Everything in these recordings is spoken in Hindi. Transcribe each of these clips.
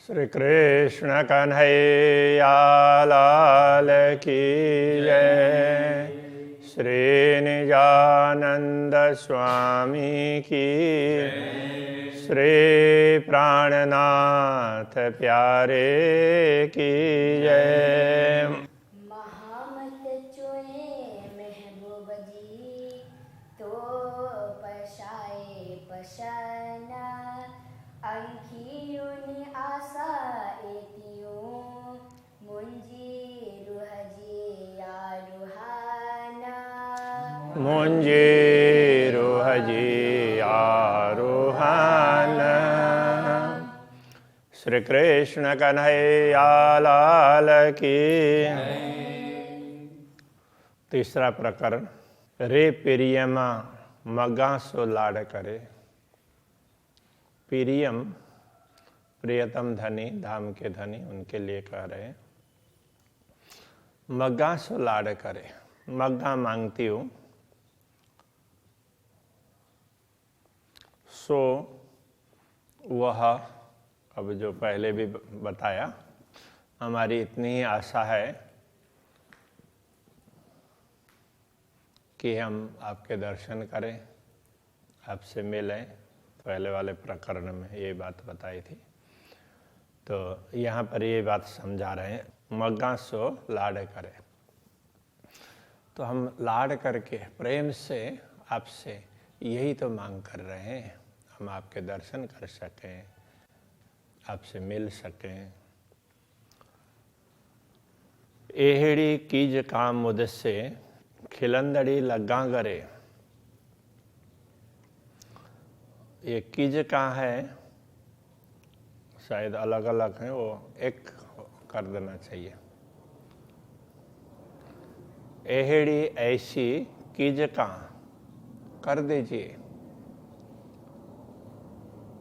श्री कृष्ण कन्हैया लाल की जय। श्री निजानंद स्वामी की श्री प्राणनाथ प्यारे की जय। महामत चुए महबूब जी तो पशाए पशना अंखियुनि आशा एतियों मुंजी रुहजी या रुहाना मुंजे रुहजी आरोहन। श्री कृष्ण कन्हैया लाल की। तीसरा प्रकरण। रे प्रियमा मगा सो लाड करे। प्रियम प्रियतम धनी, धाम के धनी, उनके लिए कह रहे हैं। मग्गा सो लाड करे, मग्गा मांगती हूँ। सो वह, अब जो पहले भी बताया, हमारी इतनी ही आशा है कि हम आपके दर्शन करें, आपसे मिलें। पहले वाले प्रकरण में ये बात बताई थी, तो यहाँ पर ये बात समझा रहे हैं, मग्गा सो लाड करे। तो हम लाड करके प्रेम से आपसे यही तो मांग कर रहे हैं, हम आपके दर्शन कर सकें, आपसे मिल सकें। एहड़ी कीज काम मुझसे खिलंदड़ी लगा करे। ये कीज कहाँ है, शायद अलग अलग है, वो एक कर देना चाहिए। एहड़ी ऐसी कीज कहाँ कर दीजिए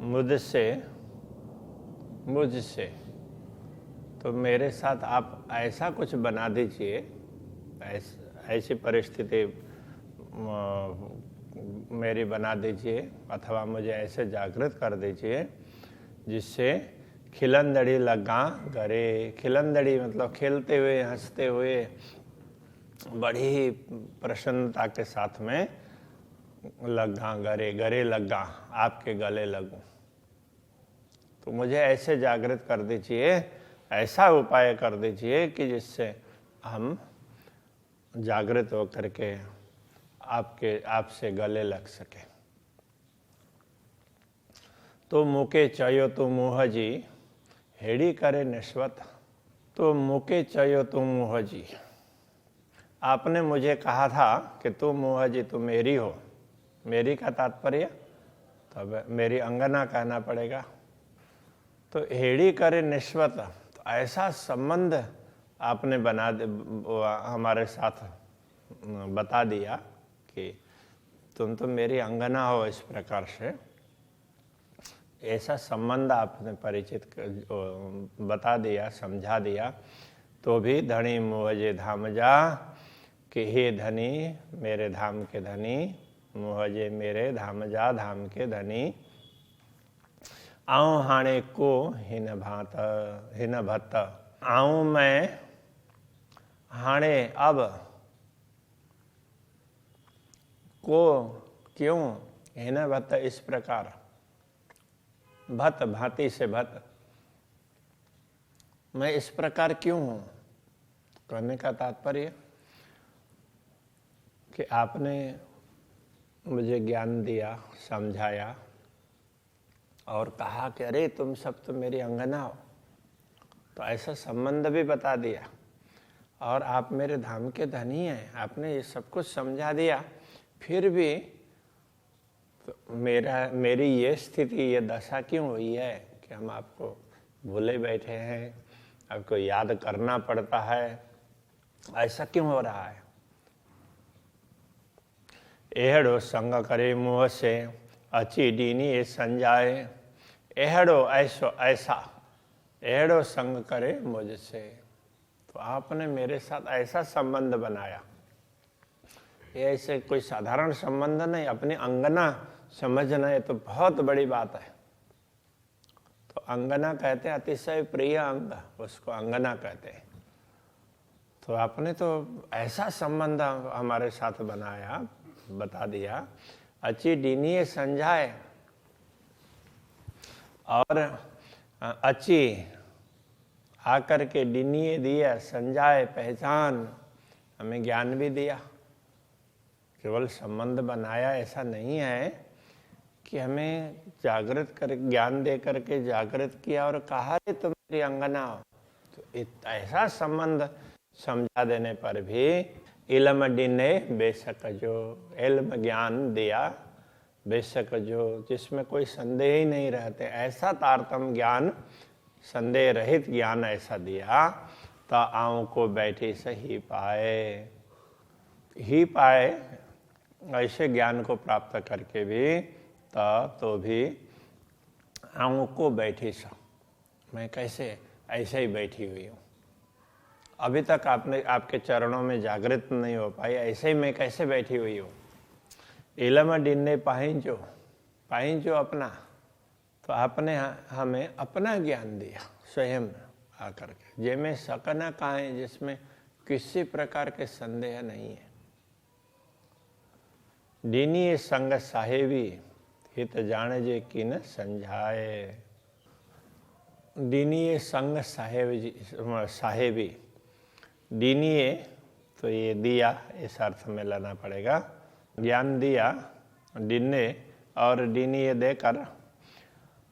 मुझसे, मुझसे। तो मेरे साथ आप ऐसा कुछ बना दीजिए, ऐसी परिस्थिति मेरी बना दीजिए, अथवा मुझे ऐसे जागृत कर दीजिए जिससे खिलंदड़ी लगा गरे। खिलंदड़ी मतलब खेलते हुए, हंसते हुए, बड़ी ही प्रसन्नता के साथ में लगा गरे, गरे लगा, आपके गले लगूं। तो मुझे ऐसे जागृत कर दीजिए, ऐसा उपाय कर दीजिए कि जिससे हम जागृत होकर के आपसे गले लग सके। तो मुके चयो तू मुँह जी हेड़ी करे नश्वत। तो मुके चयो तू मुँह जी, आपने मुझे कहा था कि तू मुँह जी, तू मेरी हो। मेरी का तात्पर्य तब मेरी अंगना कहना पड़ेगा। तो हेड़ी करे निश्वत, तो ऐसा संबंध आपने बना हमारे साथ बता दिया कि तुम तो मेरी अंगना हो। इस प्रकार से ऐसा संबंध आपने परिचित बता दिया, समझा दिया। तो भी धनी मुझे धाम जा, कि हे धनी, मेरे धाम के धनी, मुझे मेरे धाम जा, धाम के धनी। आऊं हाणे को हिन भत, आऊं मैं हाणे अब, को क्यों, हिन भत इस प्रकार, भत भांति से भत, मैं इस प्रकार क्यों हूं। कहने का तात्पर्य कि आपने मुझे ज्ञान दिया, समझाया और कहा कि अरे तुम सब तो मेरी अंगना हो। तो ऐसा संबंध भी बता दिया और आप मेरे धाम के धनी हैं, आपने ये सब कुछ समझा दिया। फिर भी तो मेरी ये स्थिति, ये दशा क्यों हुई है कि हम आपको भूले बैठे हैं, आपको याद करना पड़ता है। ऐसा क्यों हो रहा है। एहड़ो संग करे मुँह से अची डीनी ये संजाए। एहड़ो ऐसो ऐसा, एहड़ो संग करे मुझसे। तो आपने मेरे साथ ऐसा संबंध बनाया, ये ऐसे कोई साधारण संबंध नहीं, अपनी अंगना समझना, ये तो बहुत बड़ी बात है। तो अंगना कहते हैं, अतिशय प्रिय अंग, उसको अंगना कहते हैं। तो आपने तो ऐसा संबंध हमारे साथ बनाया, बता दिया, अची डीनिए संजाए, और अची आकर के डीनिए दिया, संजाए पहचान, हमें ज्ञान भी दिया। केवल संबंध बनाया ऐसा नहीं है कि हमें जागृत कर, ज्ञान दे करके जागृत किया और कहा रे तुम मेरी अंगना हो। तो ऐसा संबंध समझा देने पर भी इल्म डिने बेशक जो, इल्म ज्ञान दिया बेशक जो, जिसमें कोई संदेह ही नहीं रहते, ऐसा तारतम ज्ञान, संदेह रहित ज्ञान ऐसा दिया, तो आँव को बैठी सही पाए, ही पाए। ऐसे ज्ञान को प्राप्त करके भी तो भी आँव को बैठी सा, मैं कैसे ऐसे ही बैठी हुई हूँ, अभी तक आपने आपके चरणों में जागृत नहीं हो पाई, ऐसे ही मैं कैसे बैठी हुई हूँ। इलम डिन्ने पाहिंजो अपना, तो आपने हमें अपना ज्ञान दिया स्वयं आकर के, जिसमें सकना कहाँ है, जिसमें किसी प्रकार के संदेह नहीं है। डीनिए संग साहेबी, हित जान जे किन संझाए। डीनिए संग साहेबी, डीनिए तो ये दिया, इस अर्थ में लेना पड़ेगा, ज्ञान दिया, डिन्ने और डीनिए देकर,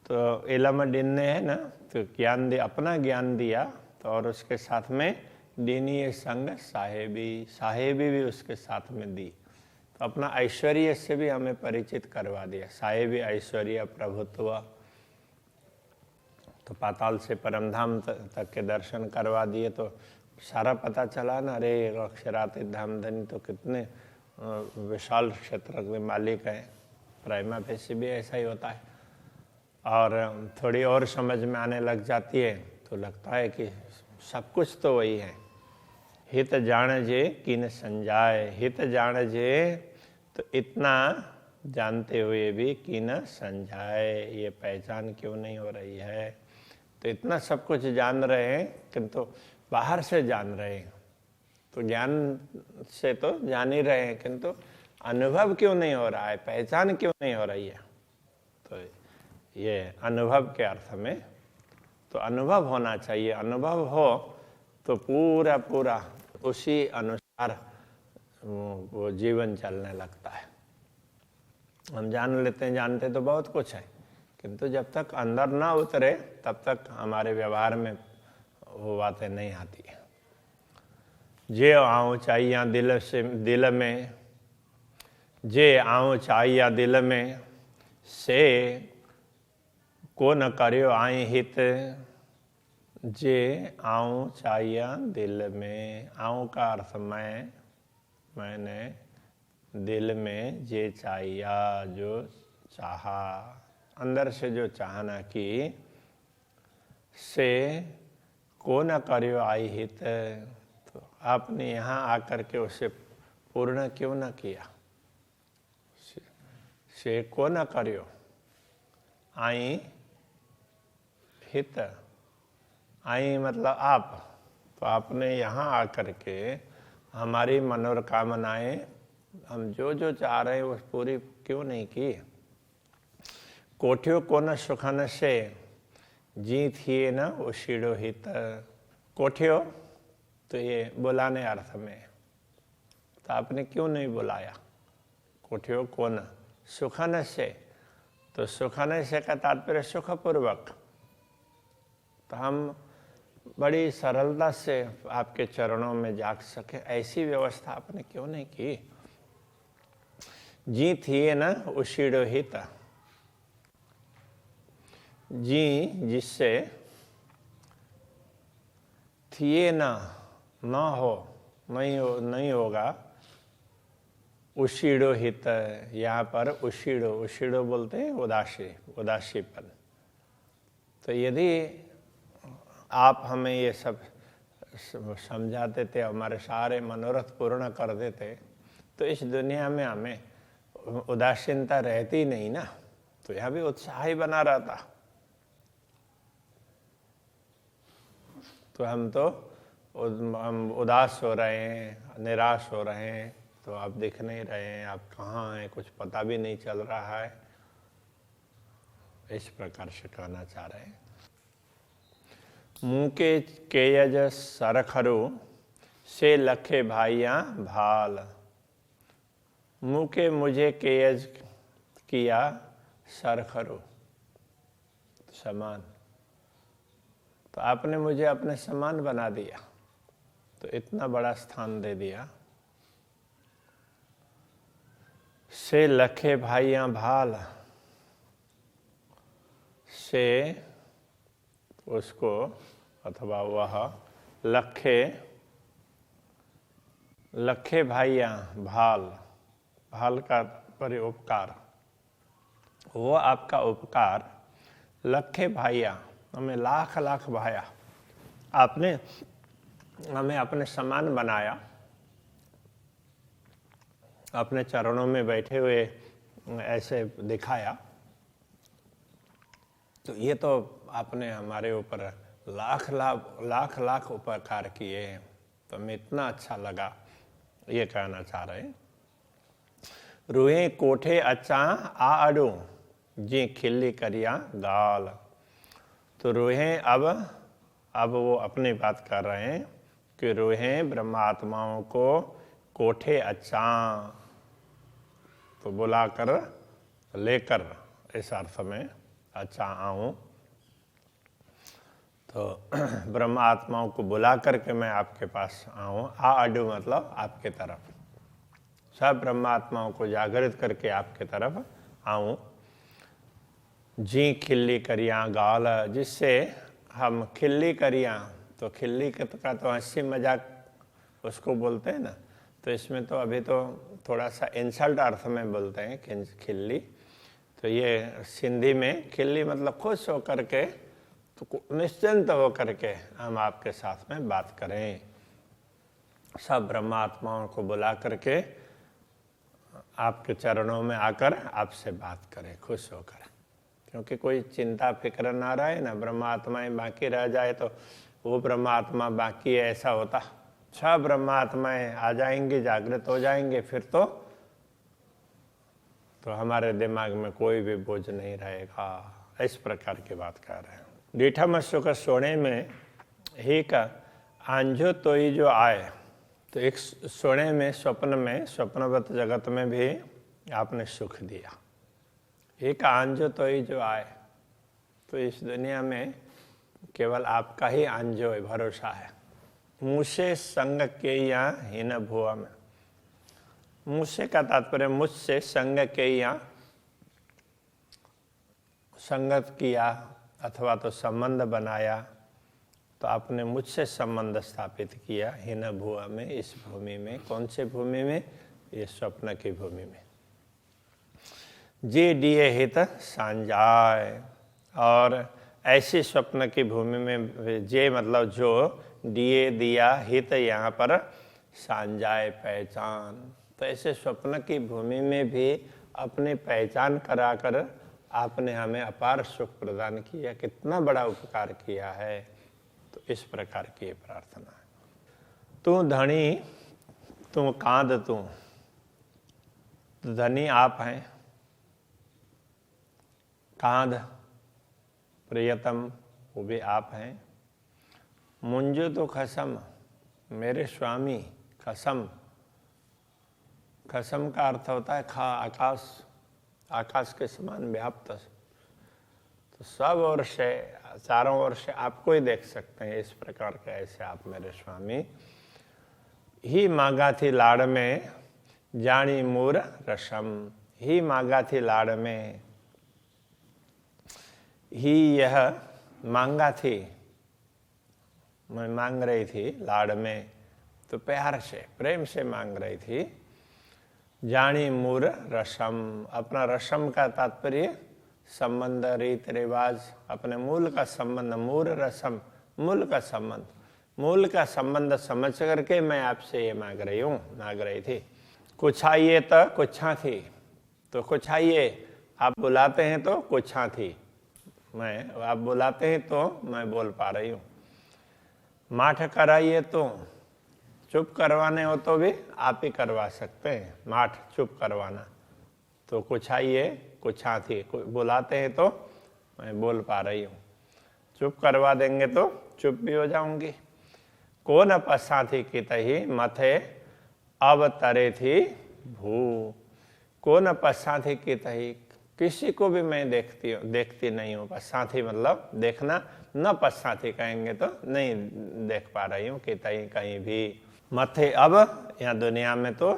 तो इलम डिन्ने है ना, तो ज्ञान दिया, अपना ज्ञान दिया, तो और उसके साथ में डीनिए संग साहेबी, साहेबी भी उसके साथ में दी, तो अपना ऐश्वर्य से भी हमें परिचित करवा दिया। साहेबी ऐश्वर्य, प्रभुत्व, तो पाताल से परमधाम तक के दर्शन करवा दिए, तो सारा पता चला ना, अरे अक्षरातीत धामधनी तो कितने विशाल क्षेत्र के मालिक हैं। प्राइमा फेसी भी ऐसा ही होता है, और थोड़ी और समझ में आने लग जाती है तो लगता है कि सब कुछ तो वही है। हित जान जे किन संजाए, हित जान जे, तो इतना जानते हुए भी किन संजाए, ये पहचान क्यों नहीं हो रही है। तो इतना सब कुछ जान रहे हैं किंतु बाहर से जान रहे हैं, तो ज्ञान से तो जान ही रहे हैं, किंतु अनुभव क्यों नहीं हो रहा है, पहचान क्यों नहीं हो रही है। तो ये अनुभव के अर्थ में, तो अनुभव होना चाहिए, अनुभव हो तो पूरा पूरा उसी अनुसार वो जीवन चलने लगता है। हम जान लेते हैं, जानते तो बहुत कुछ है, किंतु जब तक अंदर ना उतरे तब तक हमारे व्यवहार में वो बातें नहीं आती है। जे आऊँ चाहिए दिल में, जे आऊँ चाहिए दिल में, से को न करियो आई हित, जे आऊँ चाहिए दिल में, आऊँ का अर्थ मैंने दिल में जे चाहिए, जो चाहा, अंदर से जो चाहना की, से को न करियो आई हित, तो आपने यहाँ आकर के उसे पूर्ण क्यों न किया। से को न करियो आई हित, आई मतलब आप, तो आपने यहाँ आकर के हमारी मनोकामनाएं, हम जो जो चाह रहे हैं वो पूरी क्यों नहीं की। कोठियो को न सुखन से, जी थिए न उशीड़ो हित। कोठियो तो ये बुलाने अर्थ में, तो आपने क्यों नहीं बुलाया। कोठियो को न सुखन से, तो सुखन से का तात्पर्य सुखपूर्वक, तो हम बड़ी सरलता से आपके चरणों में जाग सके, ऐसी व्यवस्था आपने क्यों नहीं की। जी थिए न उशीड़ो हित, जी जिससे थिए न हो, नहीं होगा, उशीड़ो हित, यहाँ पर उशीड़ो बोलते हैं उदासीपन। तो यदि आप हमें ये सब समझा देते, हमारे सारे मनोरथ पूर्ण कर देते, तो इस दुनिया में हमें उदासीनता रहती नहीं ना, तो यहाँ भी उत्साह ही बना रहता। तो हम तो हम उदास हो रहे हैं, निराश हो रहे हैं, तो आप दिख नहीं रहे हैं, आप कहाँ हैं, कुछ पता भी नहीं चल रहा है। इस प्रकार से कहना चाह रहे हैं। मुँह के केयज सरखरु से लखे भाइयाँ भाल। मुँह के मुझे केयज किया सरखरु, समान, तो आपने मुझे अपने समान बना दिया, तो इतना बड़ा स्थान दे दिया। से लखे भाइयाँ भाल, से उसको अथवा वह लखे, लखे भाइयाँ भाल, भाल का उपकार, वो आपका उपकार। लखे भाइयाँ, हमें लाख लाख भाया, आपने हमें अपने समान बनाया, अपने चरणों में बैठे हुए ऐसे दिखाया। तो ये तो आपने हमारे ऊपर लाख लाख उपकार किए हैं, तो हमें इतना अच्छा लगा, ये कहना चाह रहे हैं। रूहे कोठे अच्छा आ अडू जी खिल्ली करिया गाल। तो रूहें अब वो अपनी बात कर रहे हैं कि रूहें ब्रह्मात्माओं को कोठे अच्छा, तो बुलाकर लेकर, इस अर्थ में अच्छा आऊं, तो ब्रह्म आत्माओं को बुला करके मैं आपके पास आऊं। आ अडू मतलब आपके तरफ, सब ब्रह्म आत्माओं को जागृत करके आपके तरफ आऊं। जी खिल्ली करियाँ गाल, जिससे हम खिल्ली करियाँ, तो खिल्ली का तो हंसी मजाक उसको बोलते हैं ना, तो इसमें तो अभी तो थोड़ा सा इंसल्ट अर्थ में बोलते हैं खिल्ली। तो ये सिंधी में खिल्ली मतलब खुश होकर के, तो निश्चिंत होकर के हम आपके साथ में बात करें। सब ब्रह्मात्माओं को बुला करके आपके चरणों में आकर आपसे बात करें खुश होकर, क्योंकि कोई चिंता फिक्र ना रहे ना, ब्रह्मात्माएं बाकी रह जाए तो वो ब्रह्मात्मा बाकी है ऐसा होता। सब ब्रह्मात्माएं आ जाएंगे, जागृत हो जाएंगे, फिर तो हमारे दिमाग में कोई भी बोझ नहीं रहेगा। इस प्रकार की बात कर रहे हैं। डीठा सुख सोने में ही का आंझो तो ही जो आए, तो एक सोने में, स्वप्नवत जगत में भी आपने सुख दिया। एक आंझो तो ही जो आए, तो इस दुनिया में केवल आपका ही आंझो है, भरोसा है। मुझसे संग के यहाँ हीन भुआ में, मुझसे का तात्पर्य मुझसे, संग के यहाँ संगत किया अथवा तो संबंध बनाया, तो आपने मुझसे संबंध स्थापित किया हीन भुआ में, इस भूमि में। कौन से भूमि में? ये स्वप्न की भूमि में। जे दिए हित सांजाय, और ऐसी स्वप्न की भूमि में, जे मतलब जो, दिए दिया, हित यहाँ पर सांजाय पहचान, तो ऐसे स्वप्न की भूमि में भी अपनी पहचान कराकर आपने हमें अपार सुख प्रदान किया। कितना बड़ा उपकार किया है। तो इस प्रकार की प्रार्थना है। तू धनी तू कांद तू, तो धनी आप हैं, कांद प्रियतम वो भी आप हैं। मुंजो तो खसम, मेरे स्वामी, खसम, खसम का अर्थ होता है आकाश, आकाश के समान व्याप्त। तो सब ओर से, चारों ओर से आपको ही देख सकते हैं, इस प्रकार के ऐसे आप मेरे स्वामी। ही मांगा थी लाड़ में जानी मूर रसम, ही मांगा थी लाड़ में, ही यह मांगा थी, मैं मांग रही थी लाड़ में, तो प्यार से, प्रेम से मांग रही थी। जानी मूर रसम, अपना रसम का तात्पर्य संबंध, रीत रिवाज, अपने मूल का संबंध। मूल रसम, मूल का संबंध, मूल का संबंध समझ करके मैं आपसे ये मांग रही थी। कुछ आइए तो कुछा थी, तो कुछ आइए, आप बुलाते हैं तो कुछा थी, मैं, आप बुलाते हैं तो मैं बोल पा रही हूँ। माठ कराइए तो चुप करवाने हो तो भी आप ही करवा सकते हैं। माठ चुप करवाना तो कुछ आइए कुछ हाथी, बुलाते हैं तो मैं बोल पा रही हूँ, चुप करवा देंगे तो चुप भी हो जाऊंगी। को न पसाथी की तही मथे अब तरे थी भू। को न पसाथी की तही, किसी को भी मैं देखती नहीं हूँ। पसाथी मतलब देखना, न पसाथी कहेंगे तो नहीं देख पा रही हूँ कि तही कहीं भी। मथे अब, यहाँ दुनिया में तो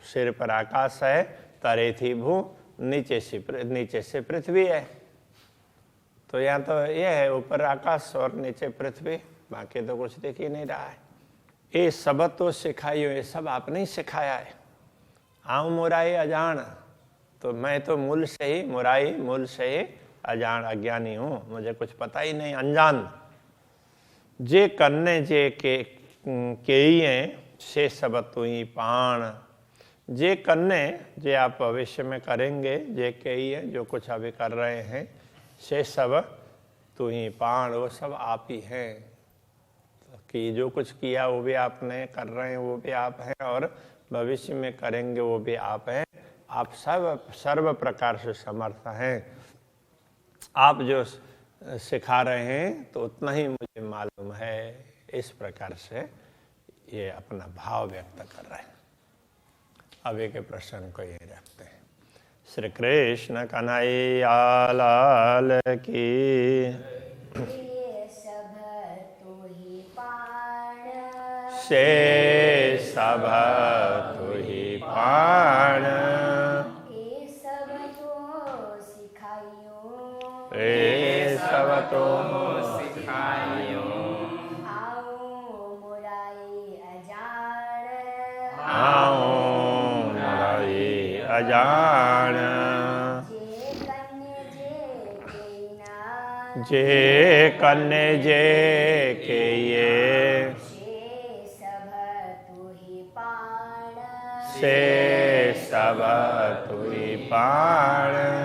सिर पर आकाश है, तरे थी भू, नीचे से पृथ्वी है। तो यहाँ तो ये है, ऊपर आकाश और नीचे पृथ्वी, बाकी तो कुछ दिख ही नहीं रहा है। ये सब तो सिखाइयो, ये सब आपने ही सिखाया है। आऊँ मुराई अजान, तो मैं तो मूल से ही मुराई, मूल से ही अजान अज्ञानी हूँ, मुझे कुछ पता ही नहीं, अनजान। जे कन्ने जे के से सब तू ही पाण। जे कन्ने, जे आप भविष्य में करेंगे, जे के जो कुछ अभी कर रहे हैं, से सब तू ही पाण, वो सब आप ही हैं। कि जो कुछ किया वो भी आपने, कर रहे हैं वो भी आप हैं, और भविष्य में करेंगे वो भी आप हैं। आप सब सर्व प्रकार से समर्थ हैं। आप जो सिखा रहे हैं तो उतना ही मुझे मालूम है। इस प्रकार से ये अपना भाव व्यक्त कर रहे हैं। अभी के प्रश्न को यही रखते हैं। श्री कृष्ण कन्हैया लाल की। से सब तू ही पाण। ए सब तो सिखाइयो, ए सब तो सिखाइयो। आओ मुराई अजान, आओ मुराई अजान। जे कन्ने जे के ये, से सब तू ही पाण।